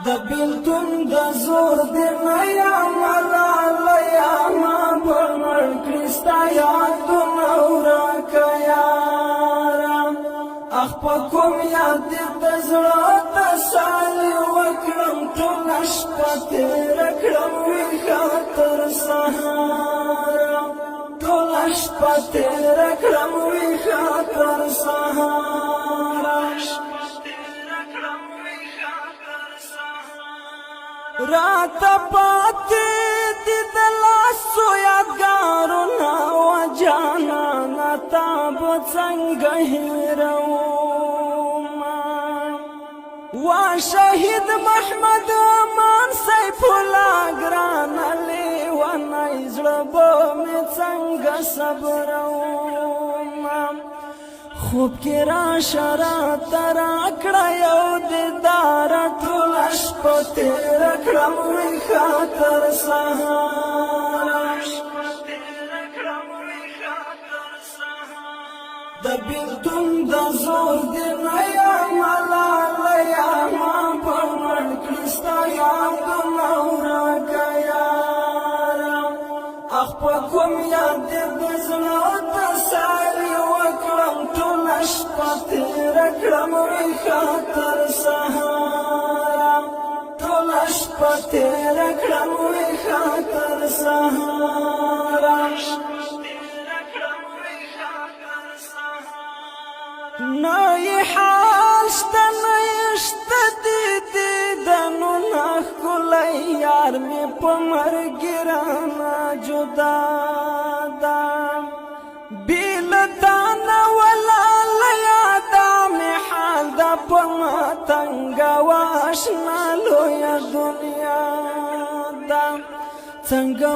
د بیلتون د زور دی نیا ملاله یا ما بمړ کړي ستا یادونه ورکه یاره اخ په کوم یاد دې د زړه تسلي وکړم ټوله شپه تېره کړم ویښه تر سهاره ټوله شپه تېره کړم ویښه تر سهاره رات پاتی دی دلاسو یادگارنا و جانانا تاب څنګه هیروما و شهید محمد امان سیف الله ګران لیوانی زړه به مې څنګه صبروما خوب کې راشه راته راکړه یو دیدار ټوله شپه تېره کړم ویښه تر سهاره د بیلتون د زور دی نه یم ملاله یا ما په مړ کړي ستا یادونه ورکه یاره اخ په کوم یاد دې د زړه تسلي وکړم ټوله شپه تېره کړم ویښه تر سهاره ټوله شپه تېره کړم ویښه تر سهاره نه یې حال شته نه یې شته دي دیدنونه ښکلی یار مې په مرګ رانه جدا ده بې له تا نه ولاله یاده مې حال ده په ما تنګه وه اشنا لویه دنیا ده څنګه